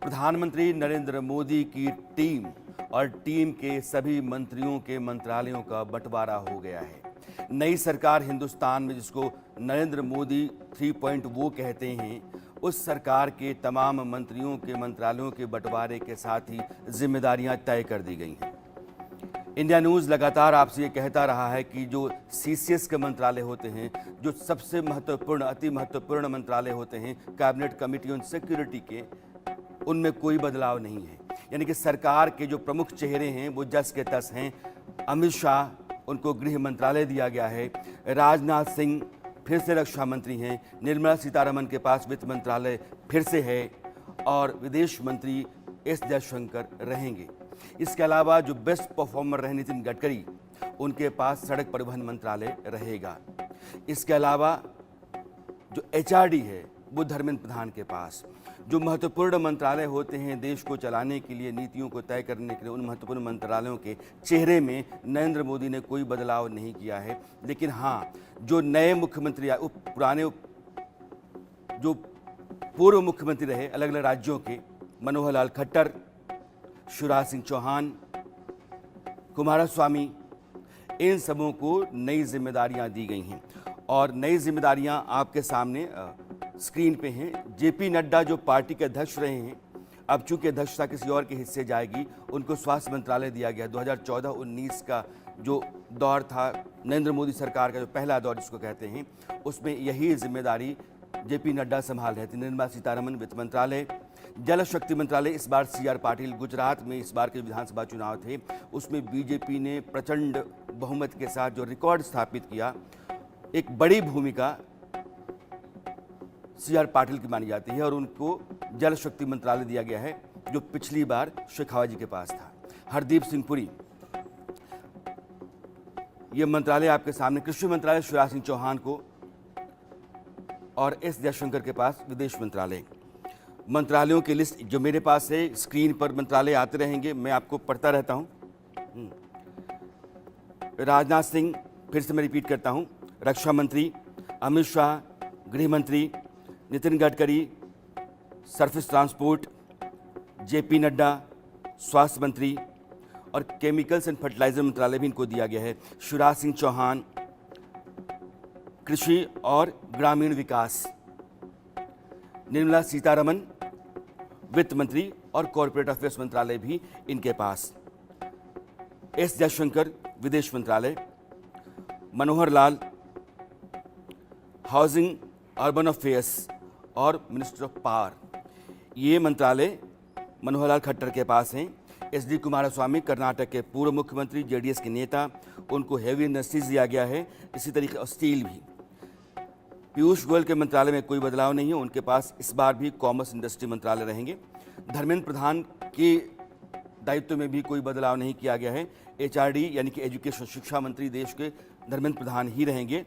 प्रधानमंत्री नरेंद्र मोदी की टीम और टीम के सभी मंत्रियों के मंत्रालयों का बंटवारा हो गया है। नई सरकार हिंदुस्तान में, जिसको नरेंद्र मोदी 3 वो कहते हैं, उस सरकार के तमाम मंत्रियों के मंत्रालयों के बंटवारे के साथ ही जिम्मेदारियां तय कर दी गई हैं। इंडिया न्यूज़ लगातार आपसे ये कहता रहा है कि जो सीसीएस के मंत्रालय होते हैं, जो सबसे महत्वपूर्ण, अति महत्वपूर्ण मंत्रालय होते हैं कैबिनेट कमेटी ऑन सिक्योरिटी के, उनमें कोई बदलाव नहीं है। यानी कि सरकार के जो प्रमुख चेहरे हैं वो जस के तस हैं। अमित शाह, उनको गृह मंत्रालय दिया गया है। राजनाथ सिंह फिर से रक्षा मंत्री हैं। निर्मला सीतारमण के पास वित्त मंत्रालय फिर से है और विदेश मंत्री एस जयशंकर रहेंगे। इसके अलावा जो बेस्ट परफॉर्मर रहे नितिन गडकरी, उनके पास सड़क परिवहन मंत्रालय रहेगा। इसके अलावा जो एचआरडी है वो धर्मेंद्र प्रधान के पास। जो महत्वपूर्ण मंत्रालय होते हैं देश को चलाने के लिए, नीतियों को तय करने के लिए, उन महत्वपूर्ण मंत्रालयों के चेहरे में नरेंद्र मोदी ने कोई बदलाव नहीं किया है। लेकिन हाँ, जो नए मुख्यमंत्री, जो पूर्व मुख्यमंत्री रहे अलग अलग राज्यों के, मनोहर लाल खट्टर, शिवराज सिंह चौहान, कुमारस्वामी, इन सबों को नई जिम्मेदारियां दी गई हैं। और नई जिम्मेदारियां आपके सामने स्क्रीन पे हैं। जेपी नड्डा जो पार्टी के अध्यक्ष रहे हैं, अब चूंकि अध्यक्षता किसी और के हिस्से जाएगी, उनको स्वास्थ्य मंत्रालय दिया गया। 2014-19 का जो दौर था नरेंद्र मोदी सरकार का, जो पहला दौर जिसको कहते हैं, उसमें यही जिम्मेदारी जेपी नड्डा संभाल रहे थे। निर्मला सीतारमण वित्त मंत्रालय, जल शक्ति मंत्रालय इस बार सीआर पाटिल। गुजरात में इस बार के विधानसभा चुनाव थे, उसमें बीजेपी ने प्रचंड बहुमत के साथ जो रिकॉर्ड स्थापित किया, एक बड़ी भूमिका सीआर पाटिल की मानी जाती है और उनको जल शक्ति मंत्रालय दिया गया है, जो पिछली बार शेखावत जी के पास था। हरदीप सिंह पुरी, ये मंत्रालय आपके सामने। कृषि मंत्रालय शिवराज सिंह चौहान को और एस जयशंकर के पास विदेश मंत्रालय। मंत्रालयों की लिस्ट जो मेरे पास है, स्क्रीन पर मंत्रालय आते रहेंगे, मैं आपको पढ़ता रहता हूं। राजनाथ सिंह, फिर से मैं रिपीट करता हूं, रक्षा मंत्री। अमित शाह, गृह मंत्री। Nitin Gadkari, surface transport. JP Nadda, स्वास्थ्य मंत्री। और केमिकल्स एंड फर्टिलाइजर मंत्रालय भी इनको दिया गया है। शिवराज सिंह चौहान, कृषि और ग्रामीण विकास। निर्मला सीतारमण, वित्त मंत्री और कॉर्पोरेट अफेयर्स मंत्रालय भी इनके पास। एस जयशंकर, विदेश मंत्रालय। Manohar Lal, housing, urban affairs और मिनिस्टर ऑफ पावर। ये मंत्रालय मनोहर लाल खट्टर के पास हैं। एस डी कुमारस्वामी, कर्नाटक के पूर्व मुख्यमंत्री, जेडीएस के नेता, उनको हेवी इंडस्ट्रीज दिया गया है। इसी तरीके और स्टील भी। पीयूष गोयल के मंत्रालय में कोई बदलाव नहीं है, उनके पास इस बार भी कॉमर्स इंडस्ट्री मंत्रालय रहेंगे। धर्मेंद्र प्रधान के दायित्व में भी कोई बदलाव नहीं किया गया है। एचआरडी यानी कि एजुकेशन, शिक्षा मंत्री देश के धर्मेंद्र प्रधान ही रहेंगे।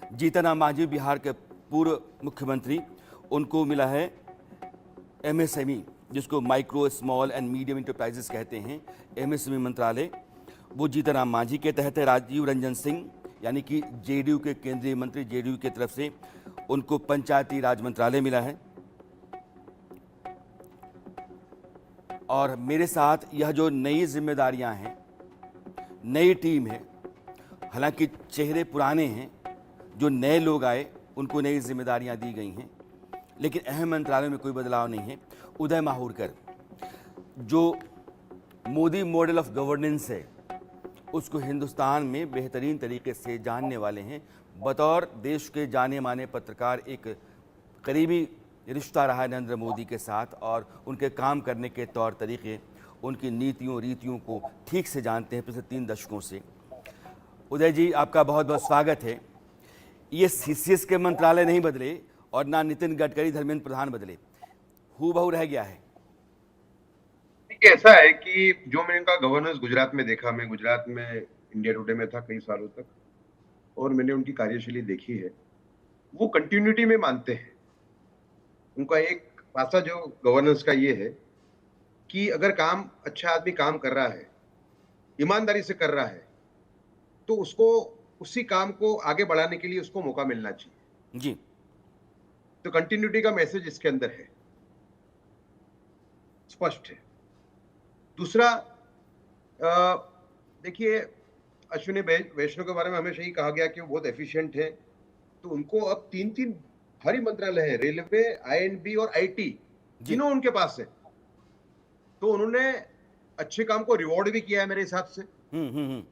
जीतन राम मांझी, बिहार के पूर्व मुख्यमंत्री, उनको मिला है एमएसएमई, जिसको micro small and medium enterprises कहते हैं, एमएसएमई मंत्रालय, वो जीतन राम मांझी के तहत है। राजीव रंजन सिंह, यानी कि जेडीयू के केंद्रीय मंत्री, जेडीयू की तरफ से, उनको पंचायती राज मंत्रालय मिला है। और मेरे साथ यह जो नई जिम्मेदारियां हैं, नई टीम है, हालांकि चेहरे पुराने हैं, जो नए लोग आए उनको नई जिम्मेदारियां दी गई हैं, लेकिन अहम मंत्रालयों में कोई बदलाव नहीं है। उदय माहुरकर, जो मोदी मॉडल ऑफ गवर्नेंस है, उसको हिंदुस्तान में बेहतरीन तरीके से जानने वाले हैं। बतौर देश के जाने माने पत्रकार, एक करीबी रिश्ता रहा है नरेंद्र मोदी के साथ और उनके काम करने के तौर तरीके, उनकी नीतियों रीतियों को ठीक से जानते हैं पिछले 3 दशकों से। उदय जी, आपका बहुत बहुत स्वागत है। ये सीसीएस के मंत्रालय नहीं बदले और ना नितिन गडकरी, धर्मेंद्र प्रधान बदले, हूबहू रह गया है। ऐसा है कि जो मैंने इनका गवर्नेंस गुजरात में देखा, मैं गुजरात में इंडिया टुडे में था कई सालों तक और मैंने उनकी कार्यशैली देखी है। वो कंटिन्यूटी में मानते हैं। उनका एक पासा जो गवर्नेंस का ये है कि अगर काम अच्छा आदमी काम कर रहा है, ईमानदारी से कर रहा है, तो उसको उसी काम को आगे बढ़ाने के लिए उसको मौका मिलना चाहिए। जी। तो कंटिन्यूटी का मैसेज इसके अंदर है। स्पष्ट है। दूसरा, देखिए, अश्विनी वैष्णव के बारे में हमेशा ही कहा गया कि वो बहुत एफिशिएंट है, तो उनको अब 3-3 भारी मंत्रालय है, रेलवे, आईएनबी और आईटी, जी। तीनों उनके पास है। तो उन्होंने अच्छे काम को रिवॉर्ड भी किया है मेरे हिसाब से, हम्म।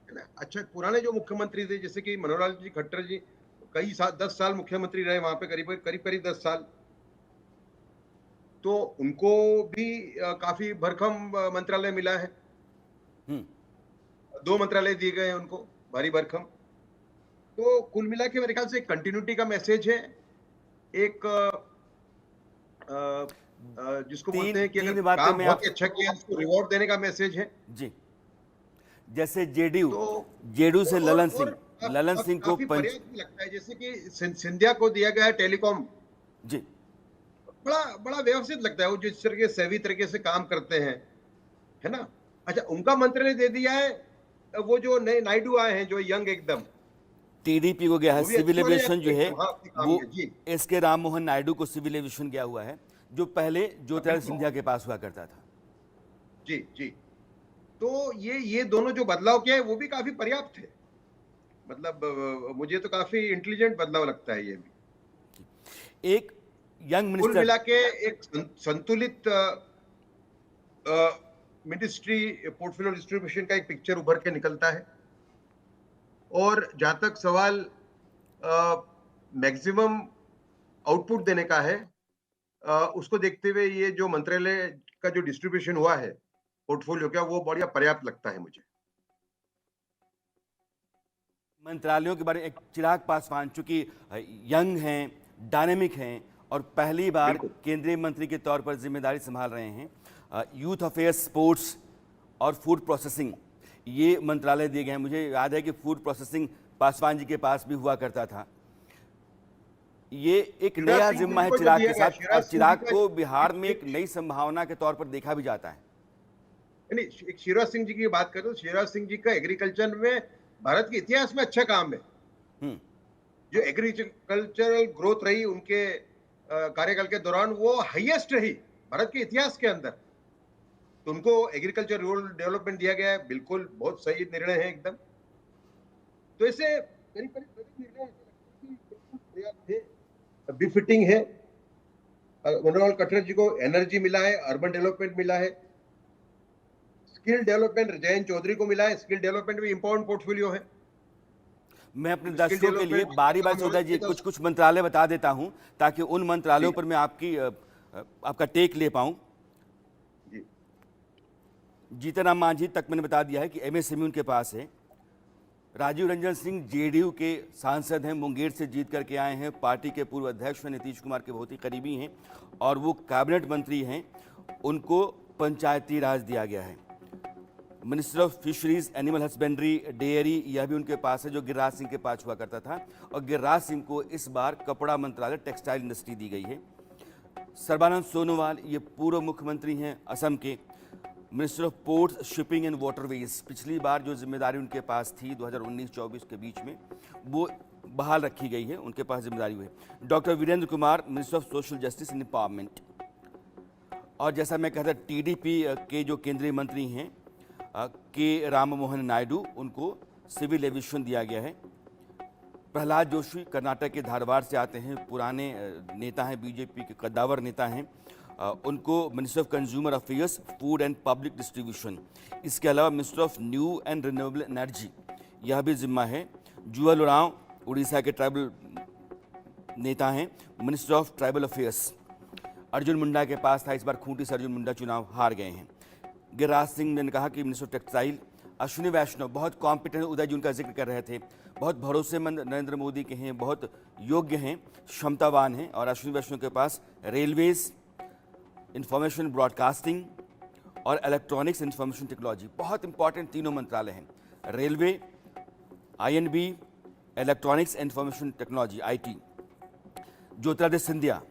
है ना? अच्छा, पुराने जो मुख्यमंत्री थे जैसे कि मनोहर लाल जी खट्टर जी, कई साल 10 साल मुख्यमंत्री रहे वहां पे, करीब 10 साल। तो उनको भी काफी भरखम मंत्रालय मिला है। हम्म। 2 मंत्रालय दिए गए हैं उनको, भारी भरकम। तो कुल मिला के मेरे ख्याल से एक कंटिन्यूटी का मैसेज है, एक अ जिसको बोलते तीन हैं कि अगर तीन बातें काम मैं बहुत आप ही अच्छा किया है, उसको रिवॉर्ड देने का मैसेज है। जी, जैसे जेडीयू, तो जेडीयू से और ललन सिंह को काफ़ी पंच। पर्याप्त भी लगता है, जैसे कि सिंधिया को दिया गया है टेलीकॉम, जी। बड़ा बड़ा व्यवस्थित लगता है, वो जिस तरीके सही तरीके से काम करते हैं, है ना? अच्छा, उनका मंत्रालय दे दिया है वो जो नए नायडू आए हैं, जो यंग एकदम, टीडीपी को गया है वो भी सिविल अच्छे वाले एविएशन हैं जो है, एकदम, हाँ, अपने काम वो में। जी, एस के राम मोहन नायडू को सिविल एविएशन गया हुआ है, जो पहले ज्योतिरादित्य बिल्कुल। सिंधिया के पास हुआ करता था। जी, जी। तो ये दोनों जो बदलाव किया है, वो भी काफ़ी पर्याप्त है। मतलब मुझे तो काफ़ी इंटेलिजेंट बदलाव लगता है ये भी। एक यंग कुल मिनिस्टर। मिला के एक संतुलित मिनिस्ट्री पोर्टफोलियो डिस्ट्रीब्यूशन का एक पिक्चर उभर के निकलता है। और जहां तक सवाल मैक्सिमम आउटपुट देने का है, उसको देखते हुए ये जो मंत्रालय का जो डिस्ट्रीब्यूशन हुआ है पोर्टफोलियो का, वो बढ़िया पर्याप्त लगता है मुझे। मंत्रालयों के बारे में एक चिराग पासवान, चूंकि यंग हैं, डायनेमिक हैं और पहली बार बिल्कुल। केंद्रीय मंत्री के तौर पर जिम्मेदारी संभाल रहे हैं, यूथ अफेयर्स, स्पोर्ट्स और फूड प्रोसेसिंग, ये मंत्रालय दिए गए हैं। मुझे याद है कि फूड प्रोसेसिंग पासवान जी के पास भी हुआ करता था। ये एक शिवराज नया सिंह जिम्मा जी है को जो चिराग दिया के गया, साथ, और शिवराज सिंह जी चिराग का को बिहार में एक एक नई संभावना के तौर पर देखा भी जाता है। नहीं, एक शिवराज सिंह जी की बात करें तो शिवराज सिंह जी का एग्रीकल्चर में भारत के इतिहास में अच्छा काम है। हम्म। जो एग्रीकल्चरल ग्रोथ रही उनके कार्यकाल के दौरान, वो हाईएस्ट रही भारत के इतिहास के अंदर। तो उनको एग्रीकल्चर रूरल डेवलपमेंट दिया गया है, बिल्कुल बहुत सही निर्णय है एकदम। तो ऐसे करीब करीब सभी निर्णय ऐसे लगते हैं कि बिल्कुल पर्याप्त है, बिफिटिंग है। मनोहर कट्टर जी को एनर्जी मिला है, अर्बन डेवलपमेंट मिला है, स्किल डेवलपमेंट जयंत चौधरी को मिला है, स्किल डेवलपमेंट भी इंपॉर्टेंट पोर्टफोलियो है। मैं अपने जब स्किल दर्शकों के लिए डेवलपमेंट बारी बारी काम से होना उदय जी चाहिए था कुछ कुछ मंत्रालय बता देता हूं, ताकि उन मंत्रालयों जी, पर मैं आपका टेक ले पाऊं। जी, जीतन मांझी तक मैंने बता दिया है कि एमएसएमई उनके पास है। राजीव रंजन सिंह जेडीयू के सांसद हैं, मुंगेर से जीत करके आए हैं, पार्टी के पूर्व अध्यक्ष हैं, नीतीश कुमार के बहुत ही करीबी हैं और वो कैबिनेट मंत्री हैं। उनको पंचायती राज दिया गया है। Minister of fisheries, animal husbandry, dairy, यह भी उनके पास है, जो गिरिराज सिंह के पास हुआ करता था। और गिरिराज सिंह को इस बार कपड़ा मंत्रालय, टेक्सटाइल इंडस्ट्री दी गई है। सर्बानंद सोनोवाल, ये पूर्व मुख्यमंत्री हैं असम के, minister of ports, shipping and waterways, पिछली बार जो जिम्मेदारी उनके पास थी 2019-24 के बीच में, वो बहाल रखी गई है, उनके पास जिम्मेदारी हुई है। Doctor Virendra Kumar, minister of social justice and empowerment. और जैसा मैं कहता, टीडीपी के जो केंद्रीय मंत्री हैं के राम मोहन नायडू, उनको सिविल एविएशन दिया गया है। प्रहलाद जोशी कर्नाटक के धारवाड़ से आते हैं, पुराने नेता हैं, बीजेपी के कद्दावर नेता हैं, उनको minister of consumer affairs, food and public distribution. इसके अलावा minister of new and renewable energy, यह भी जिम्मा है। जुअल उरांव उड़ीसा के ट्राइबल नेता हैं, minister of tribal affairs. Arjun Munda के पास था, इस बार खूंटी से अर्जुन मुंडा चुनाव हार गए हैं। गिरिराज सिंह ने कहा कि मिनिस्टर ऑफ टेक्सटाइल। अश्विनी वैष्णव बहुत कॉम्पिटेंट, उदय जी उनका जिक्र कर रहे थे, बहुत भरोसेमंद नरेंद्र मोदी के हैं, बहुत योग्य हैं, क्षमतावान हैं। और अश्विनी वैष्णव के पास रेलवेज, इंफॉर्मेशन ब्रॉडकास्टिंग और इलेक्ट्रॉनिक्स इंफॉर्मेशन टेक्नोलॉजी, बहुत इंपॉर्टेंट तीनों मंत्रालय हैं। Railway, I&B, electronics information technology, IT. Jyotiraditya Scindia,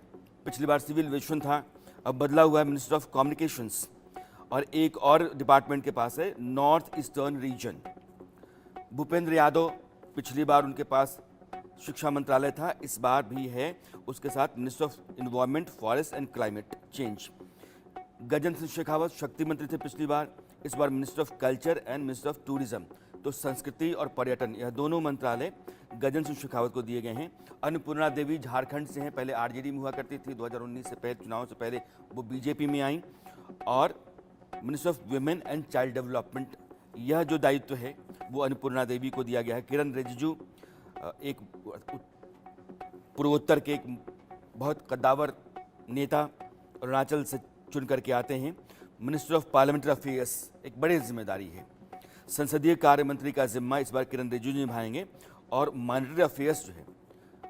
पिछली बार सिविल एविएशन था, अब बदला हुआ है मिनिस्टर ऑफ कम्युनिकेशंस। और एक और डिपार्टमेंट के पास है, north eastern region. Bhupendra Yadav, पिछली बार उनके पास शिक्षा मंत्रालय था, इस बार भी है, उसके साथ minister of environment, forest and climate change. Gajendra Singh Shekhawat शक्ति मंत्री थे पिछली बार, इस बार minister of culture and minister of tourism, तो संस्कृति और पर्यटन, यह दोनों मंत्रालय गजेंद्र सिंह शेखावत को दिए गए हैं। अन्नपूर्णा देवी झारखंड से हैं, पहले आरजेडी में हुआ करती थी, 2019 से पहले चुनाव से पहले वो बीजेपी में आई। और minister of women and child development, यह जो दायित्व है वो अन्नपूर्णा देवी को दिया गया है। किरण रिजिजू एक पूर्वोत्तर के एक बहुत कद्दावर नेता अरुणाचल से चुन करके आते हैं। मिनिस्टर ऑफ पार्लियामेंट्री अफेयर्स एक बड़ी जिम्मेदारी है। संसदीय कार्य मंत्री का जिम्मा इस बार किरण रिजिजू निभाएंगे। और मॉनिटरी अफेयर्स जो है,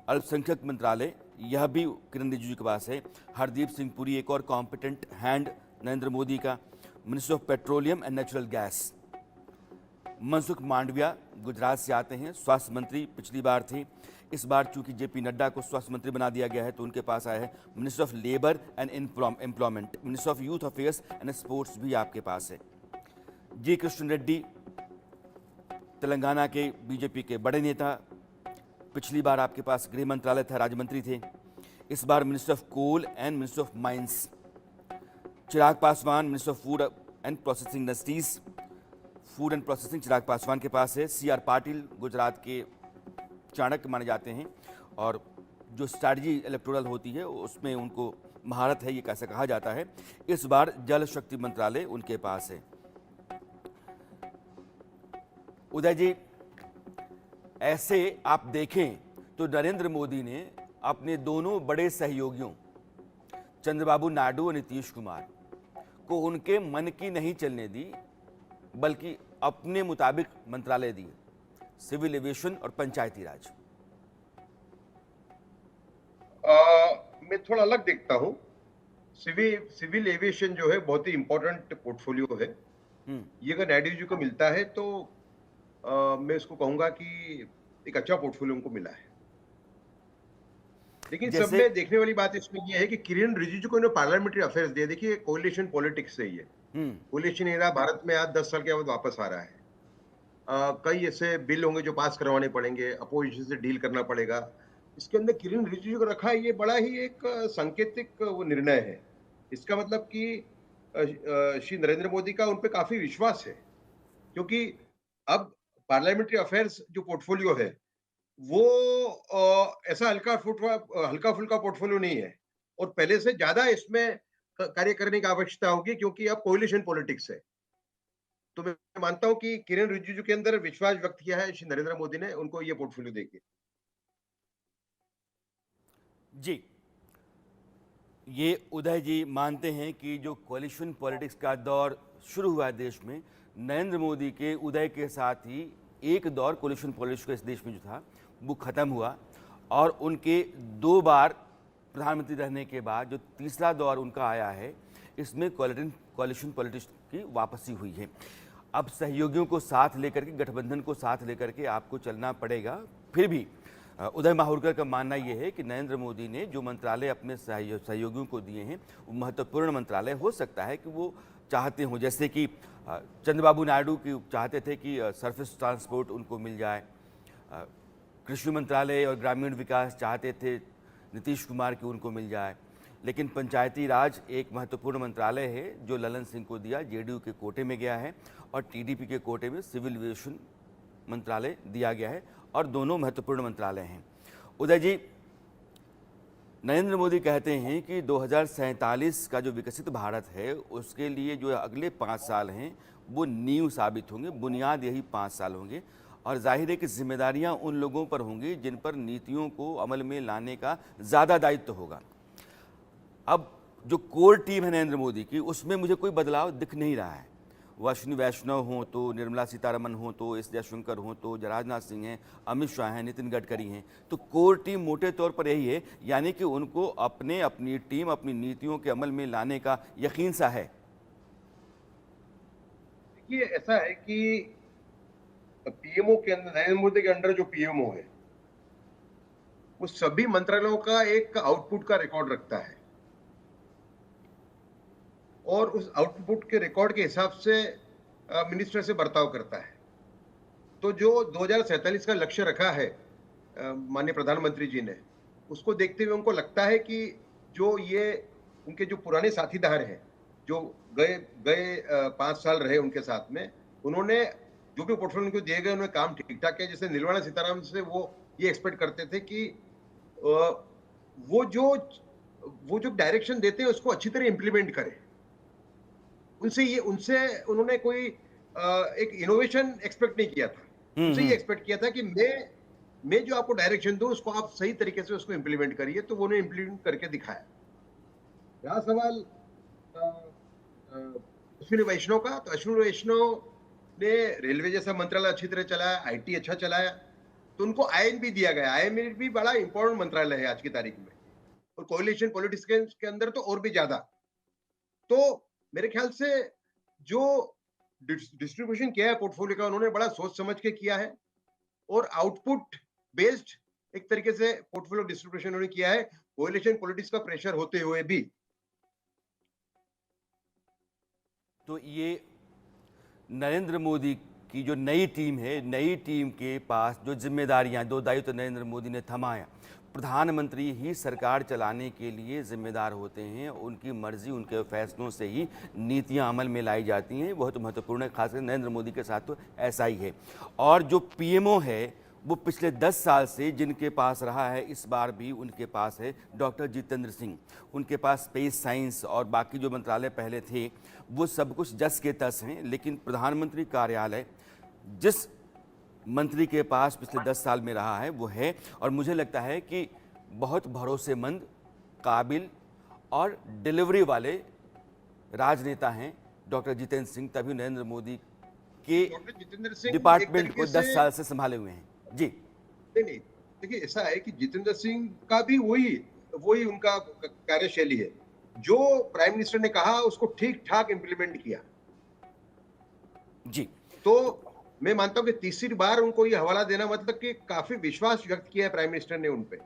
अल्पसंख्यक मंत्रालय, यह भी किरण रिजिजू के पास है। हरदीप सिंह पुरी एक और कॉम्पिटेंट हैंड नरेंद्र मोदी का। Minister of petroleum and natural gas, Mansukh Mandaviya Gujarat से आते हैं, स्वास्थ्य मंत्री पिछली बार थे। इस बार चूंकि जेपी नड्डा को स्वास्थ्य मंत्री बना दिया गया है तो उनके पास आया है minister of labour and employment. Minister of youth affairs and sports भी आपके पास है। जी कृष्ण रेड्डी तेलंगाना के बीजेपी के बड़े नेता, पिछली बार आपके पास गृह मंत्रालय था, राज्य मंत्री थे। इस बार minister of coal and minister of mines. Chirag Paswan minister of food and processing industries, food and processing Chirag Paswan के पास है। सी आर पाटिल गुजरात के चाणक्य माने जाते हैं और जो स्ट्रैटेजी इलेक्टोरल होती है उसमें उनको महारत है, ये कैसे कहा जाता है। इस बार जल शक्ति मंत्रालय उनके पास है। उदय जी, ऐसे आप देखें तो नरेंद्र मोदी ने अपने दोनों बड़े सहयोगियों चंद्रबाबू नायडू और नीतीश कुमार को उनके मन की नहीं चलने दी, बल्कि अपने मुताबिक मंत्रालय दिए, सिविल एविएशन और पंचायती राज। मैं थोड़ा अलग देखता हूं। सिविल एविएशन जो है बहुत ही इंपॉर्टेंट पोर्टफोलियो है। ये अगर नायडू जी को मिलता है तो मैं इसको कहूंगा कि एक अच्छा पोर्टफोलियो उनको मिला है। लेकिन सब में देखने वाली बात इसमें यह है कि किरण रिजिजू को पार्लियामेंट्री अफेयर्स दिया। देखिए, कोलिशन पॉलिटिक्स से ही है। कोलिशन एरा भारत में आज 10 साल के बाद वापस आ रहा है। कई ऐसे बिल होंगे जो पास करवाने पड़ेंगे, अपोजिशन से डील करना पड़ेगा। इसके अंदर किरण रिजिजू को रखा है, ये बड़ा ही एक सांकेतिक वो निर्णय है। इसका मतलब कि श्री नरेंद्र मोदी का उन पे काफी विश्वास है, क्योंकि अब पार्लियामेंट्री अफेयर्स जो पोर्टफोलियो है वो ऐसा हल्का फुल्का पोर्टफोलियो नहीं है और पहले से ज्यादा इसमें कार्य करने की आवश्यकता होगी, क्योंकि अब कोलिशन पॉलिटिक्स है। तो मैं मानता हूं कि किरण रिजिजू के अंदर विश्वास व्यक्त किया है श्री नरेंद्र मोदी ने, उनको ये पोर्टफोलियो देके। जी, ये उदय जी मानते हैं कि जो कोलिशन पॉलिटिक्स का दौर शुरू हुआ है देश में, नरेंद्र मोदी के उदय के साथ ही एक दौर कोलिशन पॉलिटिक्स का इस देश में जो था वो खत्म हुआ और उनके 2 बार प्रधानमंत्री रहने के बाद जो तीसरा दौर उनका आया है, इसमें कोलिशन पॉलिटिक्स की वापसी हुई है। अब सहयोगियों को साथ लेकर के, गठबंधन को साथ लेकर के आपको चलना पड़ेगा। फिर भी उदय माहुरकर का मानना यह है कि नरेंद्र मोदी ने जो मंत्रालय अपने सहयोगियों को दिए हैं वो महत्वपूर्ण मंत्रालय हो सकता है कि वो चाहते हों। जैसे कि चंद्रबाबू नायडू की चाहते थे कि सरफेस ट्रांसपोर्ट उनको मिल जाए, कृषि मंत्रालय और ग्रामीण विकास चाहते थे नीतीश कुमार की उनको मिल जाए, लेकिन पंचायती राज एक महत्वपूर्ण मंत्रालय है जो ललन सिंह को दिया, जेडीयू के कोटे में गया है, और टीडीपी के कोटे में सिविल एविएशन मंत्रालय दिया गया है, और दोनों महत्वपूर्ण मंत्रालय हैं। उदय जी, नरेंद्र मोदी कहते हैं कि 2047 का जो विकसित भारत है उसके लिए जो अगले 5 साल हैं वो नींव साबित होंगे, बुनियाद यही 5 साल होंगे, और जाहिर है कि जिम्मेदारियां उन लोगों पर होंगी जिन पर नीतियों को अमल में लाने का ज़्यादा दायित्व होगा। अब जो कोर टीम है नरेंद्र मोदी की, उसमें मुझे कोई बदलाव दिख नहीं रहा है। वो अश्विनी वैष्णव हों तो निर्मला सीतारमण हों तो एस जयशंकर हों तो राजनाथ सिंह हैं, अमित शाह हैं, नितिन गडकरी हैं, तो कोर टीम मोटे तौर पर यही है, यानी कि उनको अपनी टीम अपनी नीतियों के अमल में लाने का यकीन सा है। देखिए, ऐसा है कि पीएमओ के अंदर, नरेंद्र मोदी के अंडर जो पीएमओ है वो सभी मंत्रालयों का एक आउटपुट का रिकॉर्ड रखता है और उस आउटपुट के रिकॉर्ड के हिसाब से मिनिस्टर से बर्ताव करता है। तो जो 2047 का लक्ष्य रखा है माननीय प्रधानमंत्री जी ने, उसको देखते हुए उनको लगता है कि जो ये उनके जो पुराने साथीदार हैं जो गए गए 5 साल रहे उनके साथ में, उन्होंने जो भी पोर्टफोलियो उनको दिए गए, उन्होंने काम ठीक-ठाक किया। जैसे निर्मला सीतारामन से वो ये एक्सपेक्ट करते थे कि अ, वो जो वो जो डायरेक्शन देते हैं उसको अच्छी तरह इम्प्लीमेंट करें। उनसे उन्होंने कोई एक इनोवेशन एक्सपेक्ट नहीं किया था। हम्म उनसे ये हम्म एक्सपेक्ट किया था कि मैं जो आपको डायरेक्शन दूँ उसको आप सही तरीके से उसको इम्प्लीमेंट करिए, तो वो उन्होंने इम्प्लीमेंट करके दिखाया। रहा सवाल अ अश्विनी वैष्णव का, तो अश्विनी वैष्णव ने रेलवे जैसा मंत्रालय अच्छी तरह चलाया, आईटी अच्छा चलाया, तो उनको आईएन भी दिया गया। आईएन भी बड़ा इंपॉर्टेंट मंत्रालय है आज की तारीख में, और कोएलिशन पॉलिटिक्स के अंदर तो और भी ज़्यादा। तो मेरे ख्याल से जो डिस्ट्रीब्यूशन किया है पोर्टफोलियो का, उन्होंने बड़ा सोच समझ के किया है, और आउटपुट बेस्ड एक तरीके से पोर्टफोलियो डिस्ट्रीब्यूशन उन्होंने किया है, कोएलिशन पॉलिटिक्स का प्रेशर होते हुए भी। तो ये नरेंद्र मोदी की जो नई टीम है, नई टीम के पास जो जिम्मेदारियां, दो दायित्व तो नरेंद्र मोदी ने थमाया। प्रधानमंत्री ही सरकार चलाने के लिए जिम्मेदार होते हैं, उनकी मर्जी, उनके फैसलों से ही नीतियां अमल में लाई जाती हैं। बहुत महत्वपूर्ण है, खासकर नरेंद्र मोदी के साथ तो ऐसा ही है। और जो पीएमओ है वो पिछले 10 साल से जिनके पास रहा है, इस बार भी उनके पास है डॉक्टर जितेंद्र सिंह। उनके पास स्पेस साइंस और बाकी जो मंत्रालय पहले थे वो सब कुछ जस के तस हैं, लेकिन प्रधानमंत्री कार्यालय जिस मंत्री के पास पिछले 10 साल में रहा है वो है। और मुझे लगता है कि बहुत भरोसेमंद, काबिल और डिलीवरी वाले राजनेता हैं डॉक्टर जितेंद्र सिंह, तभी नरेंद्र मोदी के डॉक्टर जितेंद्र सिंह एक डिपार्टमेंट तरीके को से 10 साल से संभाले हुए हैं। जी नहीं, नहीं। देखिए, ऐसा है कि जितेंद्र सिंह का भी वही वही उनका कार्यशैली है। जो प्राइम मिनिस्टर ने कहा उसको ठीक-ठाक इम्प्लीमेंट किया। जी तो मैं मानता हूँ कि तीसरी बार उनको ये हवाला देना मतलब कि काफ़ी विश्वास व्यक्त किया है प्राइम मिनिस्टर ने उन पे।